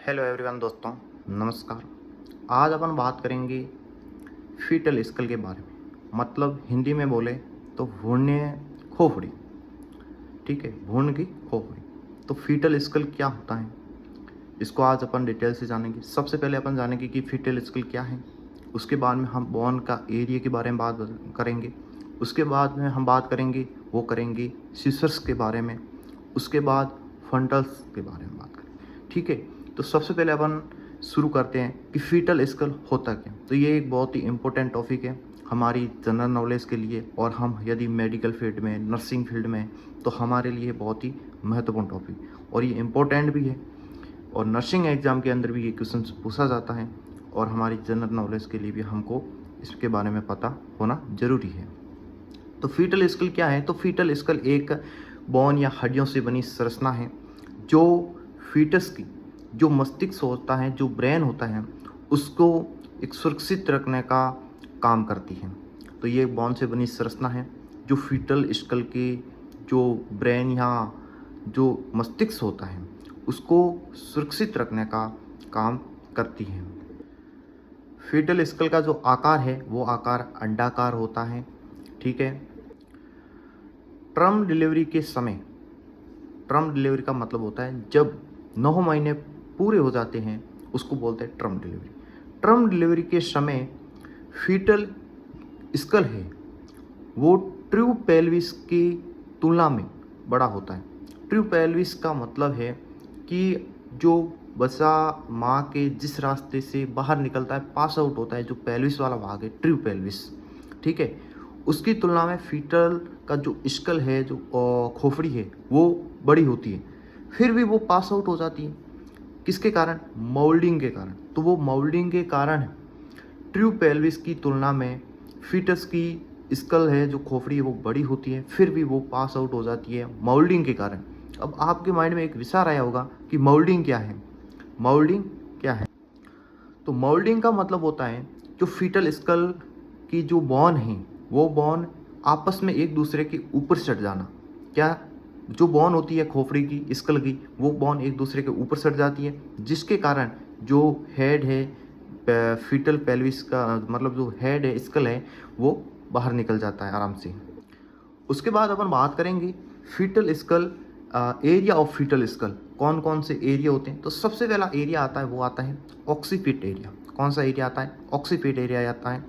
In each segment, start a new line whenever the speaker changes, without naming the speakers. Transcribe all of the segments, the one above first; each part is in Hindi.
हेलो एवरीवन दोस्तों, नमस्कार। आज अपन बात करेंगे फीटल स्कल के बारे में। मतलब हिंदी में बोले तो भ्रूणीय खोपड़ी। ठीक है, भ्रूण की खोपड़ी। तो फीटल स्कल क्या होता है, इसको आज अपन डिटेल से जानेंगे। सबसे पहले अपन जानेंगे कि फीटल स्कल क्या है। उसके बाद में हम बोन का एरिया के बारे में बात करेंगे। उसके बाद में हम बात करेंगे सीसर्स के बारे में। उसके बाद फंटल्स के बारे में बात करेंगे। ठीक है, तो सबसे पहले अपन शुरू करते हैं कि फीटल स्कल होता क्या। तो ये एक बहुत ही इम्पोर्टेंट टॉपिक है हमारी जनरल नॉलेज के लिए, और हम यदि मेडिकल फील्ड में, नर्सिंग फील्ड में, तो हमारे लिए बहुत ही महत्वपूर्ण टॉपिक और ये इम्पोर्टेंट भी है। और नर्सिंग एग्ज़ाम के अंदर भी ये क्वेश्चन पूछा जाता है, और हमारी जनरल नॉलेज के लिए भी हमको इसके बारे में पता होना ज़रूरी है। तो फीटल स्कल क्या है? तो फीटल स्कल एक बोन या हड्डियों से बनी संरचना है जो फीटस की जो मस्तिष्क होता है, जो ब्रेन होता है, उसको एक सुरक्षित रखने का काम करती है। तो ये बोन से बनी संरचना है जो फीटल स्कल के जो ब्रेन या जो मस्तिष्क होता है उसको सुरक्षित रखने का काम करती है। फीटल स्कल का जो आकार है वो आकार अंडाकार होता है। ठीक है, टर्म डिलीवरी के समय, टर्म डिलीवरी का मतलब होता है जब 9 महीने पूरे हो जाते हैं उसको बोलते हैं टर्म डिलीवरी। टर्म डिलीवरी के समय फीटल स्कल है वो ट्रू पेल्विस की तुलना में बड़ा होता है। ट्रू पेल्विस का मतलब है कि जो बच्चा माँ के जिस रास्ते से बाहर निकलता है, पास आउट होता है, जो पेल्विस वाला भाग है, ट्रू पेल्विस। ठीक है, उसकी तुलना में फीटल का जो स्कल है, जो खोपड़ी है, वो बड़ी होती है। फिर भी वो पास आउट हो जाती है। किसके कारण? मोल्डिंग के कारण। तो वो मोल्डिंग के कारण ट्रू पेल्विस की तुलना में फीटस की स्कल है, जो खोपड़ी है, वो बड़ी होती है, फिर भी वो पास आउट हो जाती है मोल्डिंग के कारण। अब आपके माइंड में एक विचार आया होगा कि मोल्डिंग क्या है। मोल्डिंग क्या है? तो मोल्डिंग का मतलब होता है जो फीटल स्कल की जो बोन है, वो बोन आपस में एक दूसरे के ऊपर चढ़ जाना। क्या? जो बोन होती है खोपड़ी की, स्कल की, वो बोन एक दूसरे के ऊपर चढ़ जाती है, जिसके कारण जो हेड है फीटल पेल्विस का, मतलब जो हेड है, स्कल है, वो बाहर निकल जाता है आराम से। उसके बाद अपन बात करेंगे foetal skull, area of foetal skull. कौन कौन से एरिया होते हैं? तो सबसे पहला एरिया आता है वो आता है ऑक्सीपिट एरिया। कौन सा एरिया आता है? ऑक्सीपिट एरिया आता है।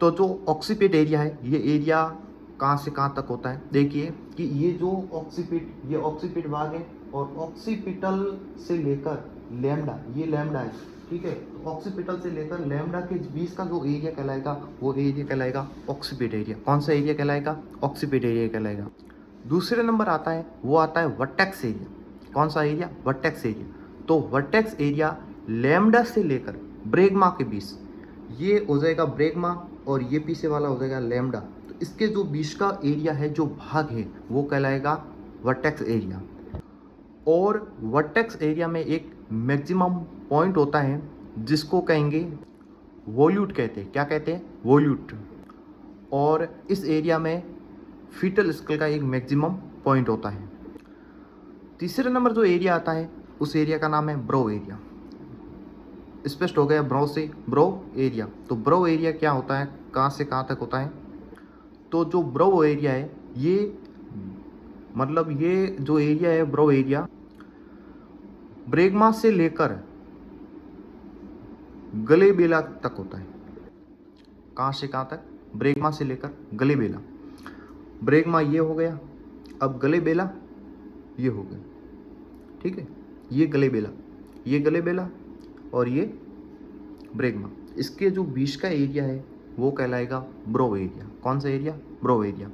तो जो ऑक्सीपिट एरिया है, ये एरिया कहाँ से कहाँ तक होता है? देखिए कि ये जो ऑक्सीपिट, ये ऑक्सीपिट भाग है, और ऑक्सीपिटल से लेकर लैम्डा, ये लैम्डा है। ठीक है, तो ऑक्सीपिटल से लेकर लैम्डा के बीच का जो एरिया कहलाएगा वो एरिया कहलाएगा ऑक्सीपिट एरिया। कौन सा एरिया कहलाएगा? ऑक्सीपिट एरिया कहलाएगा। दूसरे नंबर आता है वो आता है वर्टेक्स एरिया। कौन सा एरिया? Vertex area. तो वर्टेक्स एरिया लैम्डा से लेकर ब्रेगमा के बीच, ये हो जाएगा ब्रेगमा और ये पीछे वाला हो जाएगा लैम्डा। तो इसके जो बीच का एरिया है, जो भाग है, वो कहलाएगा वर्टेक्स एरिया। और वर्टेक्स एरिया में एक मैक्सिमम पॉइंट होता है जिसको कहेंगे वोल्यूट कहते हैं। क्या कहते हैं? वोल्यूट। और इस एरिया में फीटल स्कल का एक मैक्सिमम पॉइंट होता है। तीसरे नंबर जो एरिया आता है उस एरिया का नाम है ब्रो एरिया। स्पष्ट हो गया? ब्रो से ब्रो एरिया। तो ब्रो एरिया क्या होता है, कहाँ से कहाँ तक होता है? तो जो ब्रो एरिया है, ये मतलब ये जो एरिया है ब्रो एरिया, ब्रेगमा से लेकर गलेबेला तक होता है। कहाँ से कहाँ तक? ब्रेगमा से लेकर गलेबेला। ब्रेगमा ये हो गया, अब गलेबेला ये हो गया। ठीक है, ये गलेबेला और ये ब्रेगमा। इसके जो बीच का एरिया है वो कहलाएगा ब्रो एरिया। कौन सा एरिया? Bro area.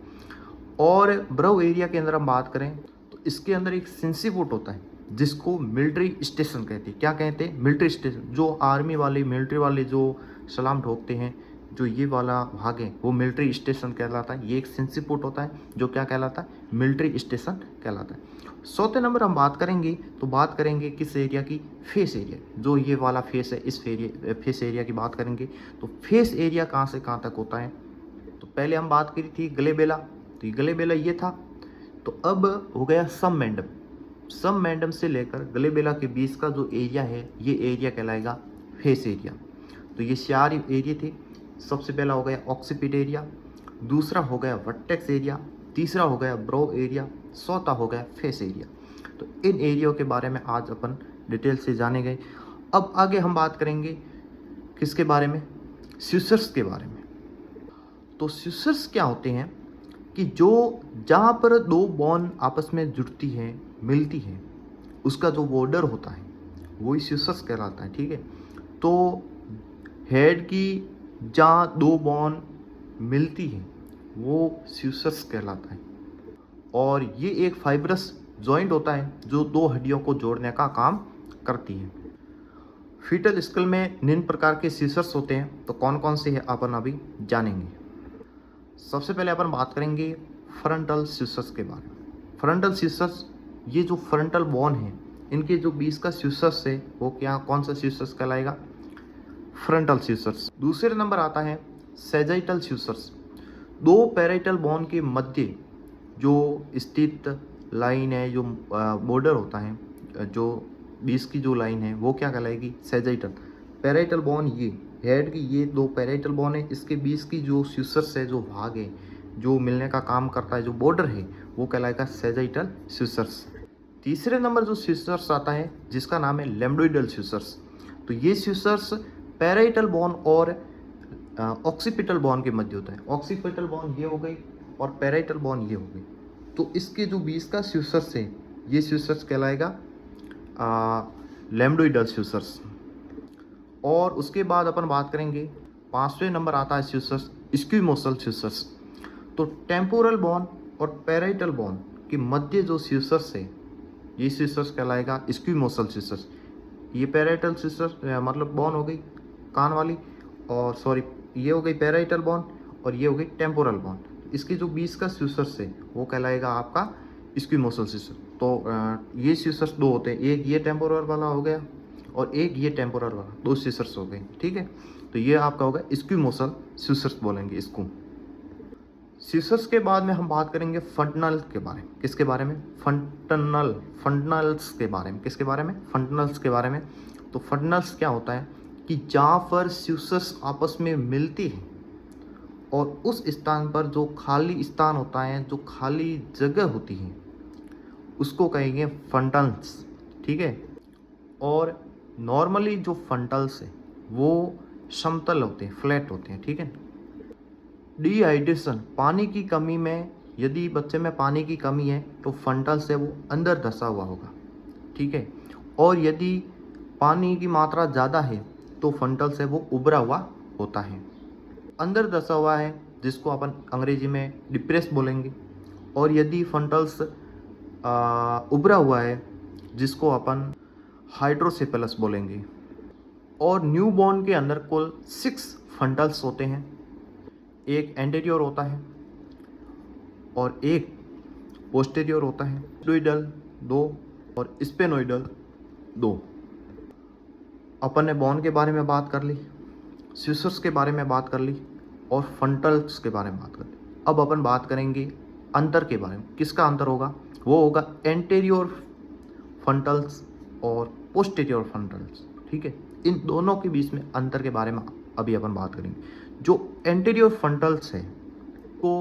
और ब्रो एरिया के अंदर हम बात करें तो इसके अंदर एक सिंसिपोट होता है जिसको मिलिट्री स्टेशन कहते हैं। क्या कहते हैं? Military station. जो आर्मी वाले, मिलिट्री वाले जो सलाम ठोकते हैं, जो ये वाला भाग है, वो मिलिट्री स्टेशन कहलाता है। ये एक सिंसिपोट होता है जो क्या कहलाता है? मिलिट्री स्टेशन कहलाता है। चौथे नंबर हम बात करेंगे तो बात करेंगे किस एरिया की? Face area. जो ये वाला फेस है, इस फेस एरिया की बात करेंगे। तो फेस एरिया कहाँ से कहाँ तक होता है? तो पहले हम बात करी थी गलेबेला, तो ये गलेबेला ये था। तो अब हो गया सब मैंडम। सब मैंडम से लेकर गलेबेला के बीच का जो एरिया है ये एरिया कहलाएगा फेस एरिया। तो ये 4 एरिया थे। सबसे पहला हो गया ऑक्सीपिट एरिया, दूसरा हो गया वर्टेक्स एरिया, तीसरा हो गया ब्रो एरिया, चौथा हो गया फेस एरिया। तो इन एरिया के बारे में आज अपन डिटेल से जाने गए। अब आगे हम बात करेंगे किसके बारे में, स्यूसर्स के बारे में। तो स्यूसर्स क्या होते हैं कि जो जहाँ पर दो बोन आपस में जुड़ती है, मिलती है, उसका जो बॉर्डर होता है वही स्यूसर्स कहलाता है। ठीक है, तो हेड की जहाँ दो बोन मिलती है वो स्यूसर्स कहलाता है। और ये एक फाइब्रस जॉइंट होता है जो दो हड्डियों को जोड़ने का काम करती है। फीटल स्कल में निम्न प्रकार के स्यूसर्स होते हैं, तो कौन कौन से हैं अपन अभी जानेंगे। सबसे पहले अपन बात करेंगे फ्रंटल स्यूसर्स के बारे में। फ्रंटल स्यूसर्स, ये जो फ्रंटल बोन है इनके जो बीच का स्यूसर्स है वो क्या, कौन सा स्यूसर्स कहलाएगा, फ्रंटल स्यूसर्स। दूसरे नंबर आता है सेजाइटल स्यूसर्स। दो पैराइटल बोन के मध्य जो स्थित लाइन है, जो बॉर्डर होता है, जो बीच की जो लाइन है वो क्या कहलाएगी, सेजाइटल। पैराइटल बोन, ये हेड की ये दो पैराइटल बोन है, इसके बीच की जो स्यूसर्स है, जो भाग है, जो मिलने का काम करता है, जो बॉर्डर है, वो कहलाएगा सेजाइटल स्यूसर्स। तीसरे नंबर जो स्यूसर्स आता है जिसका नाम है लैम्बडोइडल स्यूसर्स। तो ये स्यूसर्स पैराइटल बोन और ऑक्सीपिटल बोन के मध्य होता है। ऑक्सीपिटल बोन ये हो गई और पैराइटल बोन ये हो गई। तो इसके जो बीच का स्यूसर्स है ये स्यूसर्स कहलाएगा लैम्बडोइडल स्यूसर्स। और उसके बाद अपन बात करेंगे, पांचवें नंबर आता है स्यूसर्स स्क्विमोसल स्यूसर्स। तो टेम्पोरल बोन और पैराइटल बोन के मध्य जो स्यूसर्स है ये स्यूसर्स कहलाएगा स्क्विमोसल स्यूसर्स। ये पैराइटल स्यूसर्स मतलब बोन हो गई कान वाली, और सॉरी ये हो गई पैराइटल बोन और ये हो गई टेम्पोरल बोन। इसके जो बीच का स्यूसर्स है वो कहलाएगा आपका स्क्विमोसल स्यूसर। तो ये स्यूसर्स दो होते हैं, एक ये टेम्पोरल वाला हो गया और एक ये टेम्पोरल वाला, दो स्यूसर्स हो गए। ठीक है, तो ये आपका होगा स्क्विमोसल स्यूसर्स बोलेंगे इसको। स्यूसर्स के बाद में हम बात करेंगे फंटनल के बारे में। किसके बारे में, फंटनल्स के बारे में। किसके बारे में, फंटनल्स के बारे में। तो फंटनल्स क्या होता है कि जहाँ पर स्यूसर्स आपस में मिलती है और उस स्थान पर जो खाली स्थान होता है, जो खाली जगह होती है, उसको कहेंगे फंटल्स। ठीक है, और नॉर्मली जो फंटल्स है वो समतल होते हैं, फ्लैट होते हैं। ठीक है, डिहाइड्रेशन, पानी की कमी में, यदि बच्चे में पानी की कमी है तो फंटल्स है वो अंदर धंसा हुआ होगा। ठीक है, और यदि पानी की मात्रा ज़्यादा है तो फंटल्स है वो उभरा हुआ होता है, अंदर धंसा हुआ है, जिसको अपन अंग्रेजी में डिप्रेस बोलेंगे। और यदि फंटल्स उभरा हुआ है जिसको अपन हाइड्रोसेफेलस बोलेंगे। और न्यूबॉर्न के अंदर कुल 6 फंटल्स होते हैं। एक एंटेरियर होता है और एक पोस्टेरियर होता है, स्टेरॉइडल 2 और स्पेनोइडल 2। अपन ने बॉन के बारे में बात कर ली, स्यूसर्स के बारे में बात कर ली और फंटल्स के बारे में बात कर ली। अब अपन बात करेंगे अंतर के बारे में। किसका अंतर होगा, वो होगा एंटेरियर फंटल्स और पोस्टेरियर फंटल्स। ठीक है, इन दोनों के बीच में अंतर के बारे में अभी अपन बात करेंगे। जो एंटेरियर फंटल्स है को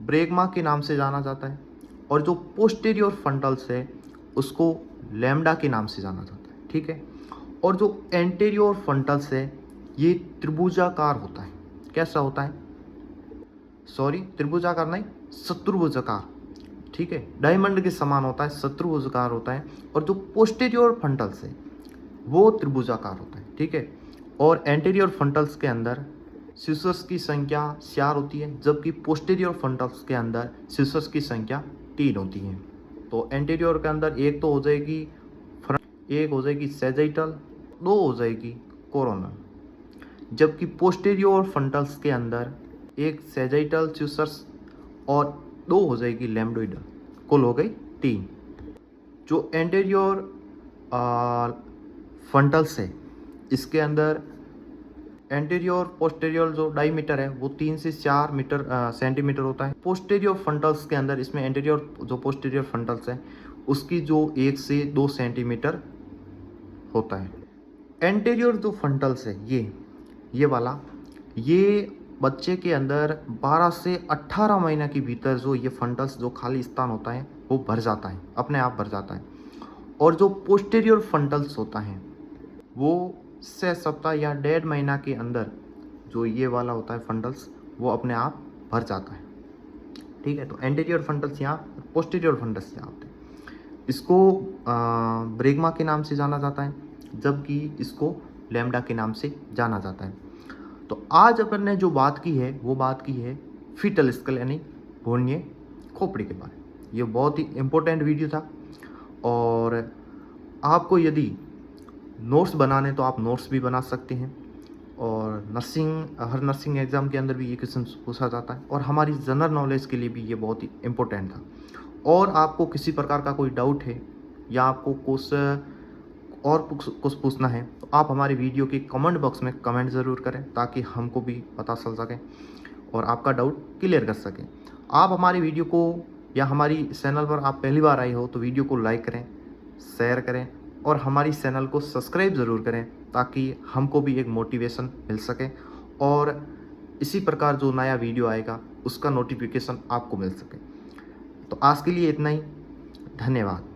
ब्रेगमा के नाम से जाना जाता है और जो पोस्टेरियर फंटल्स है उसको लैम्डा के नाम से जाना जाता है। ठीक है, और जो एंटेरियर फंटल्स है ये त्रिभुजाकार होता है। कैसा होता है, सॉरी त्रिभुजाकार नहीं, शत्रुभुजाकार। ठीक है, डायमंड के समान होता है, शत्रुभुजाकार होता है। और जो पोस्टेरियर फंटल्स है वो त्रिभुजाकार होता है। ठीक है, और एंटेरियर फंटल्स के अंदर स्यूसर्स की संख्या 4 होती है, जबकि पोस्टेरियर फंटल्स के अंदर स्यूसर्स की संख्या 3 होती है। तो एंटेरियर के अंदर एक तो हो जाएगी एक हो जाएगी सेजाइटल, 2 हो जाएगी कोरोनल, जबकि पोस्टेरियर फंटल्स के अंदर एक सेजाइटल स्यूसर्स और 2 हो जाएगी लैम्बडोइडल, कुल हो गई 3। जो एंटेरियर फंटल्स है इसके अंदर एंटेरियर पोस्टेरियर जो डायमीटर है वो 3 से 4 मीटर सेंटीमीटर होता है। पोस्टेरियर फंटल्स के अंदर इसमें एंटेरियर जो पोस्टेरियर फंटल्स है उसकी जो 1 से 2 सेंटीमीटर होता है। एंटीरियर जो फ्रंटल्स है ये वाला, ये बच्चे के अंदर 12 से 18 महीने के भीतर जो ये फ्रंटल्स जो खाली स्थान होता है वो भर जाता है, अपने आप भर जाता है। और जो पोस्टीरियर फ्रंटल्स होता है वो 6 सप्ताह या 1.5 महीना के अंदर जो ये वाला होता है फ्रंटल्स वो अपने आप भर जाता है। ठीक है, तो एंटीरियर फ्रंटल्स यहाँ, पोस्टीरियर फ्रंटल्स यहाँ होते हैं। इसको ब्रेगमा के नाम से जाना जाता है, जबकि इसको लैम्डा के नाम से जाना जाता है। तो आज अपन ने जो बात की है वो बात की है फीटल स्कल यानी भ्रूणीय खोपड़ी के बारे में। ये बहुत ही इम्पोर्टेंट वीडियो था, और आपको यदि नोट्स बनाने तो आप नोट्स भी बना सकते हैं, और हर नर्सिंग एग्ज़ाम के अंदर भी ये क्वेश्चन पूछा जाता है, और हमारी जनरल नॉलेज के लिए भी ये बहुत ही इम्पोर्टेंट था। और आपको किसी प्रकार का कोई डाउट है या आपको कुछ पूछना है तो आप हमारी वीडियो के कमेंट बॉक्स में कमेंट ज़रूर करें, ताकि हमको भी पता चल सके और आपका डाउट क्लियर कर सकें। आप हमारी वीडियो को या हमारी चैनल पर आप पहली बार आए हो तो वीडियो को लाइक करें, शेयर करें, और हमारी चैनल को सब्सक्राइब ज़रूर करें, ताकि हमको भी एक मोटिवेशन मिल सके और इसी प्रकार जो नया वीडियो आएगा उसका नोटिफिकेशन आपको मिल सके। तो आज के लिए इतना ही, धन्यवाद।